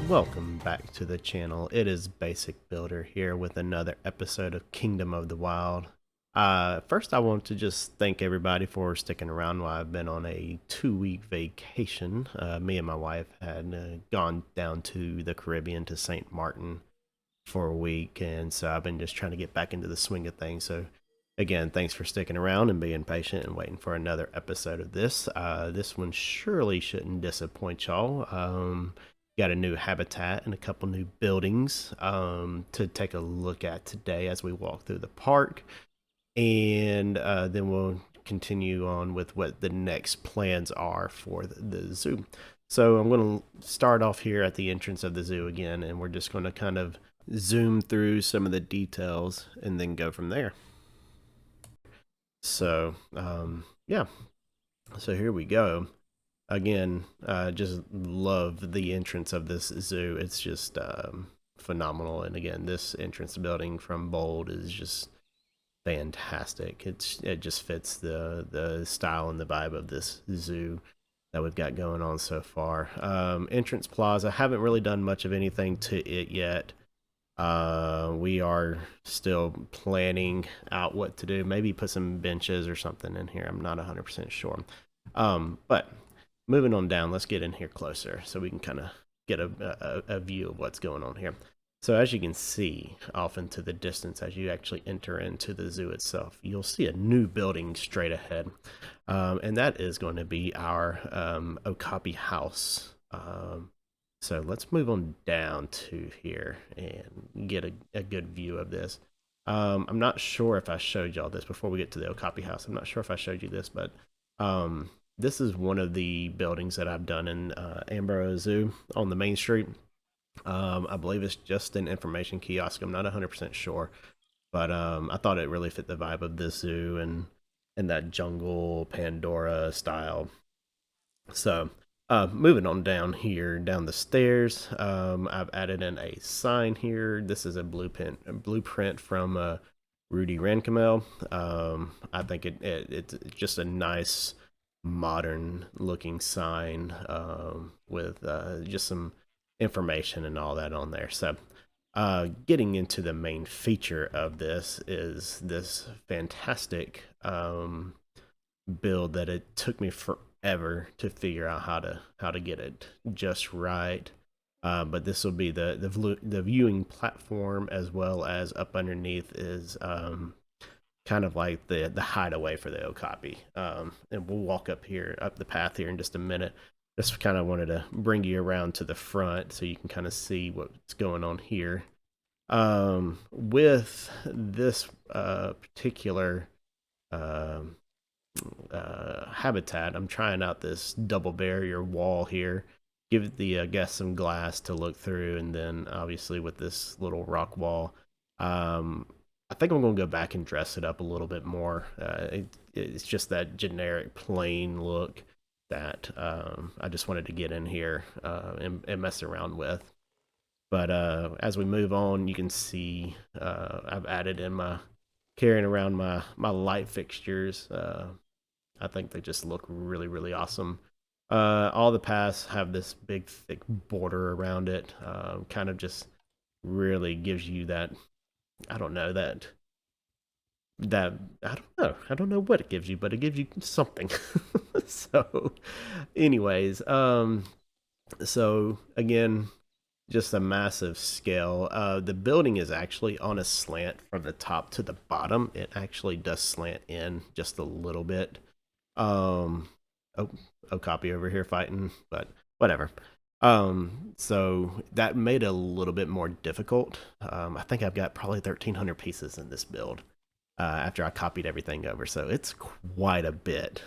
Welcome back to the channel. It is Basic Builder here with another episode of Kingdom of the Wild. First, I want to just thank everybody for sticking around while I've been on a 2-week vacation. Me and my wife had gone down to the Caribbean to St. Martin for a week, and so I've been just trying to get back into the swing of things. So, again, thanks for sticking around and being patient and waiting for another episode of this. This one surely shouldn't disappoint y'all. Got a new habitat and a couple new buildings to take a look at today as we walk through the park. And then we'll continue on with what the next plans are for the zoo. So I'm going to start off here at the entrance of the zoo again, and we're just going to kind of zoom through some of the details and then go from there. So, yeah. So here we go. Again, just love the entrance of this zoo. It's just phenomenal. And again, this entrance building from Bold is just fantastic. It just fits the style and the vibe of this zoo that we've got going on so far. Entrance plaza, haven't really done much of anything to it yet. We are still planning out what to do. Maybe put some benches or something in here. I'm not 100% sure. But moving on down, let's get in here closer so we can kind of get a view of what's going on here. So as you can see off into the distance, as you actually enter into the zoo itself, you'll see a new building straight ahead. And that is going to be our Okapi house. So let's move on down to here and get a good view of this. I'm not sure if I showed y'all this before we get to the Okapi house. I'm not sure if I showed you this, but this is one of the buildings that I've done in Ambro Zoo on the main street. I believe it's just an information kiosk. I'm not 100% sure, but I thought it really fit the vibe of this zoo and that jungle Pandora style. So moving on down here, down the stairs, I've added in a sign here. This is a blueprint from RudiRennkamel. I think it's just a nice modern looking sign with just some information and all that on there. So getting into the main feature of this is this fantastic build that it took me forever to figure out how to get it just right. But this will be the viewing platform, as well as up underneath is kind of like the hideaway for the Okapi. And we'll walk up the path here in just a minute. Just kind of wanted to bring you around to the front so you can kind of see what's going on here. With this particular habitat, I'm trying out this double barrier wall here. Give the guests some glass to look through, and then obviously with this little rock wall, I think I'm going to go back and dress it up a little bit more. It's just that generic plain look that I just wanted to get in here and mess around with. But as we move on, you can see I've added in carrying around my light fixtures. I think they just look really, really awesome. All the paths have this big, thick border around it. Kind of just really gives you that, I don't know, I don't know what it gives you, but it gives you something. So anyways, so again, just a massive scale. The building is actually on a slant from the top to the bottom. It actually does slant in just a little bit. Okapi over here fighting, but whatever. So that made it a little bit more difficult. I think I've got probably 1,300 pieces in this build after I copied everything over. So it's quite a bit,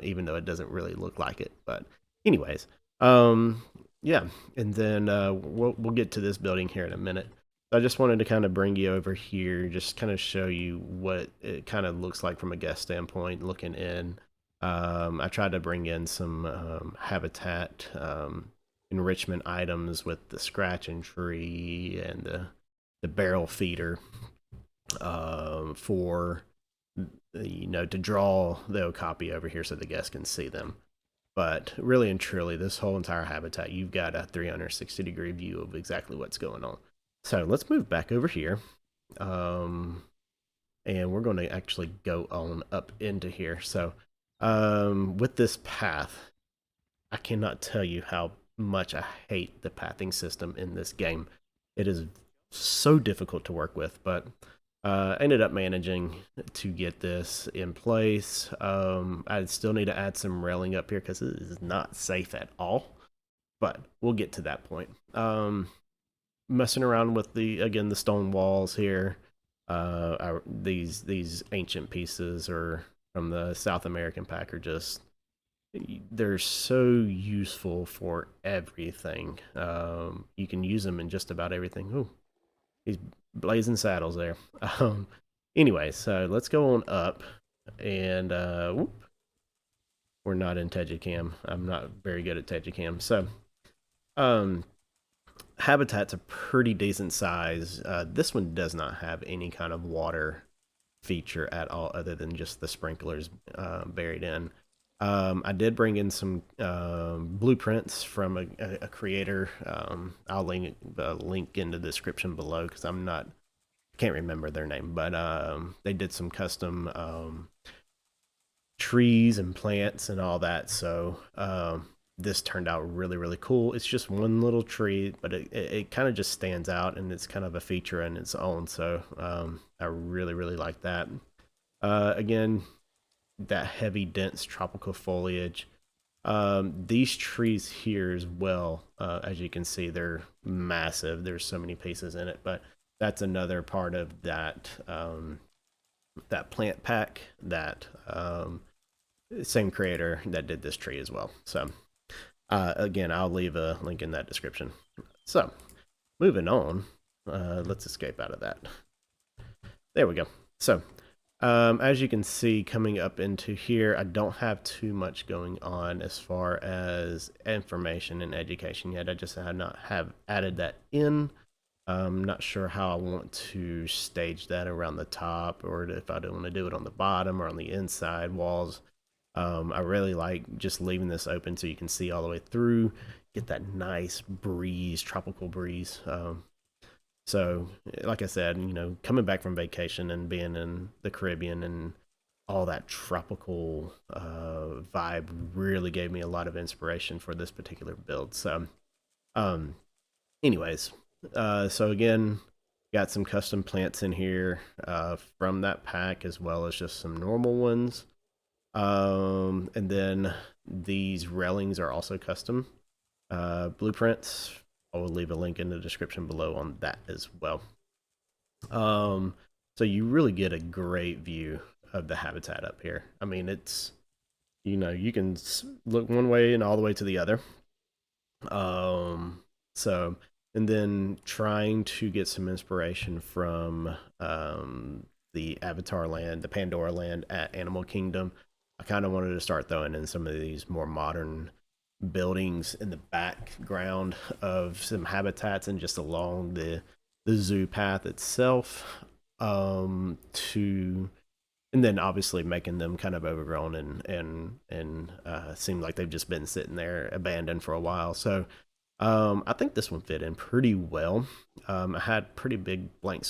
even though it doesn't really look like it. But anyways, yeah, and then we'll get to this building here in a minute. I just wanted to kind of bring you over here, just kind of show you what it kind of looks like from a guest standpoint looking in. I tried to bring in some habitat enrichment items with the scratch and tree and the barrel feeder for to draw the Okapi over here so the guests can see them. But really and truly, this whole entire habitat, you've got a 360-degree view of exactly what's going on. So let's move back over here. And we're going to actually go on up into here. So with this path, I cannot tell you how much I hate the pathing system in this game. It is so difficult to work with, but I ended up managing to get this in place. I still need to add some railing up here because it is not safe at all, but we'll get to that point. Messing around with the stone walls here. These ancient pieces or from the South American pack are just, they're so useful for everything. You can use them in just about everything. Ooh, he's blazing saddles there. Anyway, so let's go on up, and whoop, we're not in Tejicam. I'm not very good at Tejicam. So, habitat's a pretty decent size. This one does not have any kind of water feature at all, other than just the sprinklers buried in. I did bring in some blueprints from a creator. I'll link the link in the description below because can't remember their name, but they did some custom trees and plants and all that. So this turned out really, really cool. It's just one little tree, but it kind of just stands out, and it's kind of a feature in its own. So I really, really like that. Again, that heavy, dense tropical foliage. These trees here as well, as you can see, they're massive. There's so many pieces in it, but that's another part of that that plant pack, that same creator that did this tree as well. So again, I'll leave a link in that description. So moving on, let's escape out of that. There we go. So as you can see, coming up into here, I don't have too much going on as far as information and education yet. I just have added that in. I'm not sure how I want to stage that around the top, or if I don't want to do it on the bottom or on the inside walls. I really like just leaving this open so you can see all the way through, get that nice breeze, tropical breeze. So, like I said, coming back from vacation and being in the Caribbean and all that tropical vibe really gave me a lot of inspiration for this particular build. So, anyways, so again, got some custom plants in here from that pack, as well as just some normal ones. And then these railings are also custom blueprints. I will leave a link in the description below on that as well. So you really get a great view of the habitat up here. I mean, it's, you can look one way and all the way to the other. So, and then trying to get some inspiration from the Avatar land, the Pandora land at Animal Kingdom. I kind of wanted to start throwing in some of these more modern buildings in the background of some habitats and just along the zoo path itself, and then obviously making them kind of overgrown and seem like they've just been sitting there abandoned for a while. So I think this one fit in pretty well. I had pretty big blank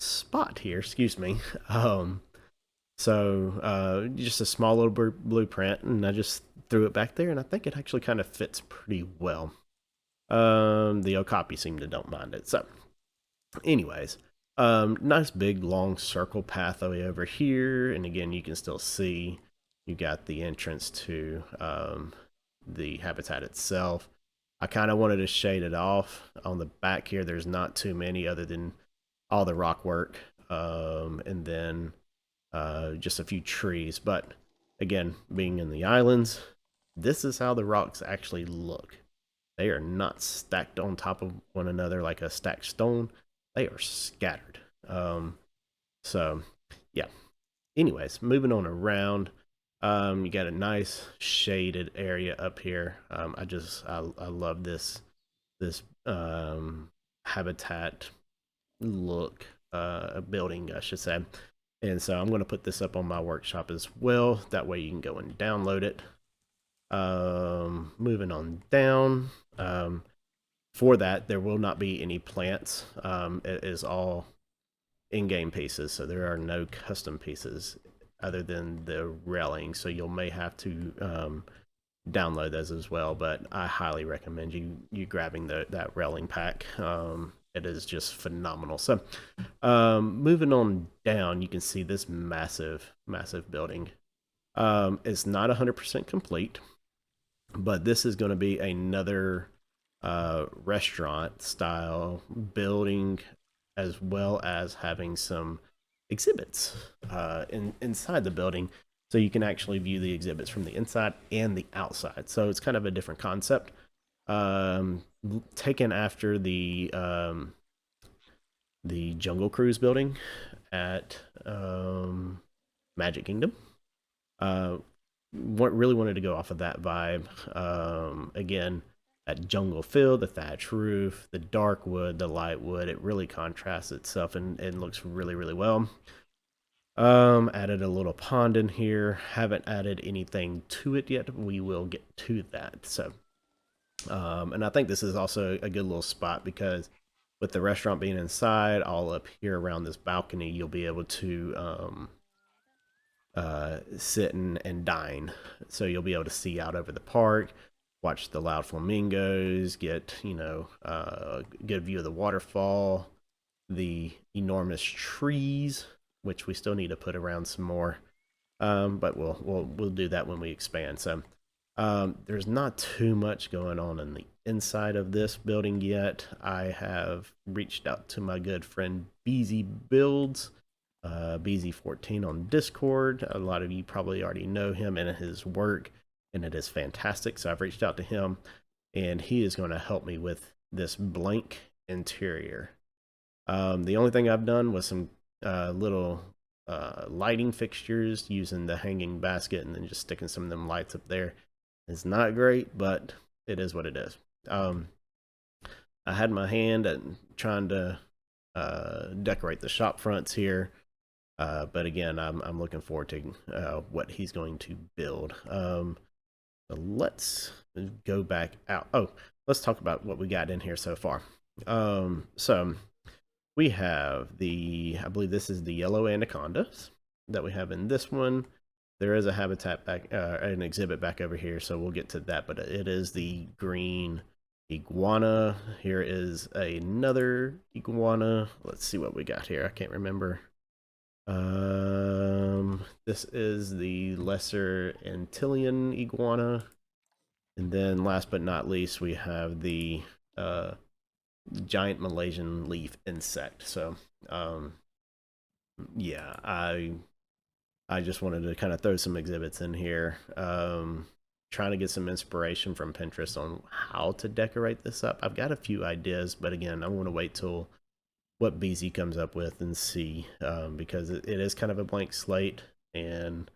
spot here, excuse me. So just a small little blueprint, and I just threw it back there, and I think it actually kind of fits pretty well. The Okapi seem to don't mind it. So anyways, nice big long circle pathway over here, and again, you can still see you got the entrance to the habitat itself. I kind of wanted to shade it off on the back here. There's not too many other than all the rock work, and then just a few trees. But again, being in the islands, this is how the rocks actually look. They are not stacked on top of one another like a stacked stone. They are scattered. So yeah. Anyways, moving on around, you got a nice shaded area up here. I love this habitat look, building, I should say. And so I'm going to put this up on my workshop as well. That way you can go and download it. Moving on down. For that, there will not be any plants. It is all in-game pieces, so there are no custom pieces other than the railing. So you may have to download those as well. But I highly recommend you grabbing that railing pack. It is just phenomenal. So moving on down, you can see this massive building. It's not 100% complete, but this is going to be another restaurant style building, as well as having some exhibits inside the building, so you can actually view the exhibits from the inside and the outside. So it's kind of a different concept, taken after the Jungle Cruise building at Magic Kingdom. Really wanted to go off of that vibe. Again, that jungle feel, the thatch roof, the dark wood, the light wood, it really contrasts itself and looks really well. Added a little pond in here. Haven't added anything to it yet. We will get to that. So, and I think this is also a good little spot because with the restaurant being inside, all up here around this balcony, you'll be able to sit and dine. So you'll be able to see out over the park, watch the loud flamingos, get a good view of the waterfall, the enormous trees, which we still need to put around some more. But we'll do that when we expand. So there's not too much going on in the inside of this building yet. I have reached out to my good friend BZBuilds, BZ14 on Discord. A lot of you probably already know him and his work, and it is fantastic. So I've reached out to him, and he is going to help me with this blank interior. The only thing I've done was some little lighting fixtures using the hanging basket and then just sticking some of them lights up there. It's not great, but it is what it is. I had my hand at trying to decorate the shop fronts here. But again, I'm looking forward to what he's going to build. So let's go back out. Oh, let's talk about what we got in here so far. So we have I believe this is the yellow anacondas that we have in this one. There is a habitat back, an exhibit back over here, so we'll get to that. But it is the green iguana. Here is another iguana. Let's see what we got here. I can't remember. This is the lesser Antillean iguana. And then last but not least, we have the giant Malaysian leaf insect. So, yeah, I just wanted to kind of throw some exhibits in here. Trying to get some inspiration from Pinterest on how to decorate this up. I've got a few ideas, but again, I want to wait till what BZ comes up with and see, because it is kind of a blank slate, and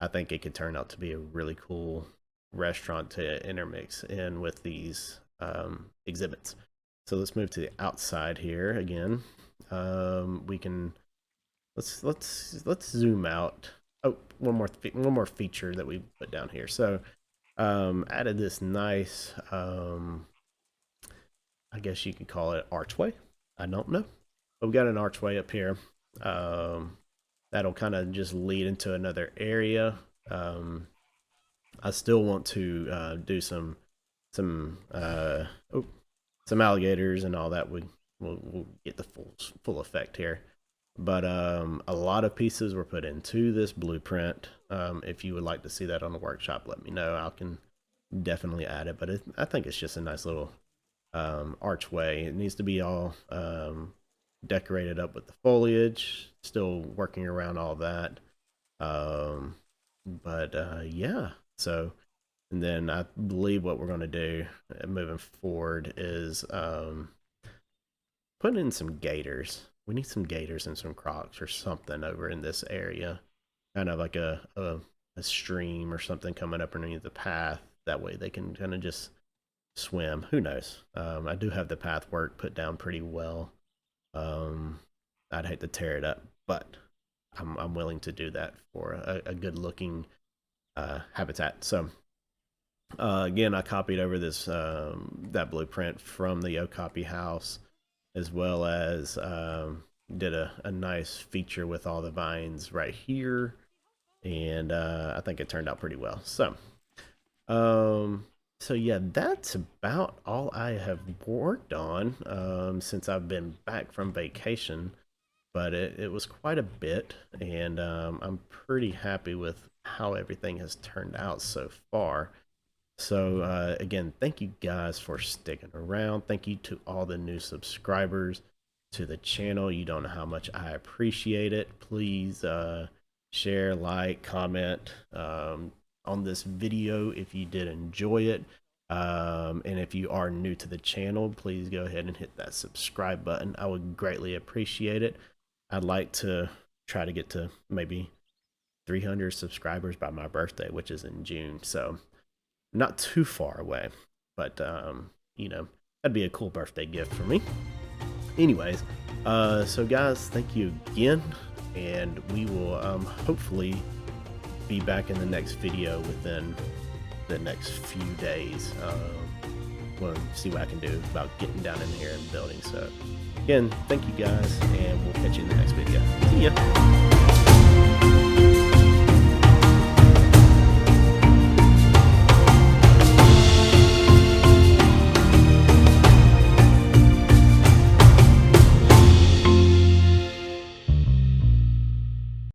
I think it could turn out to be a really cool restaurant to intermix in with these exhibits. So let's move to the outside here again. We can let's zoom out. Oh, one more feature that we put down here. So added this nice, I guess you could call it archway. I don't know. But we got an archway up here. That'll kind of just lead into another area. I still want to do some alligators and all that. We'll get the full effect here. But a lot of pieces were put into this blueprint. If you would like to see that on the workshop, let me know. I can definitely add it. But I think it's just a nice little archway. It needs to be all decorated up with the foliage. Still working around all that. Yeah. So, and then I believe what we're going to do moving forward is put in some gators. We need some gators and some crocs or something over in this area. Kind of like a stream or something coming up underneath the path. That way they can kind of just swim. Who knows? I do have the path work put down pretty well. I'd hate to tear it up, but I'm willing to do that for a good looking habitat. So again, I copied over this that blueprint from the Okapi house, as well as did a nice feature with all the vines right here, and I think it turned out pretty well. Um, so yeah, that's about all I have worked on since I've been back from vacation. But it was quite a bit, and I'm pretty happy with how everything has turned out so far. So again, thank you guys for sticking around. Thank you to all the new subscribers to the channel. You don't know how much I appreciate it. Please share, like, comment on this video if you did enjoy it. And if you are new to the channel, please go ahead and hit that subscribe button. I would greatly appreciate it. I'd like to try to get to maybe 300 subscribers by my birthday, which is in June. So not too far away, but you know, that'd be a cool birthday gift for me. Anyways, so guys, thank you again, and we will hopefully be back in the next video within the next few days. We'll see what I can do about getting down in here and building. So again, thank you guys, and we'll catch you in the next video. See ya.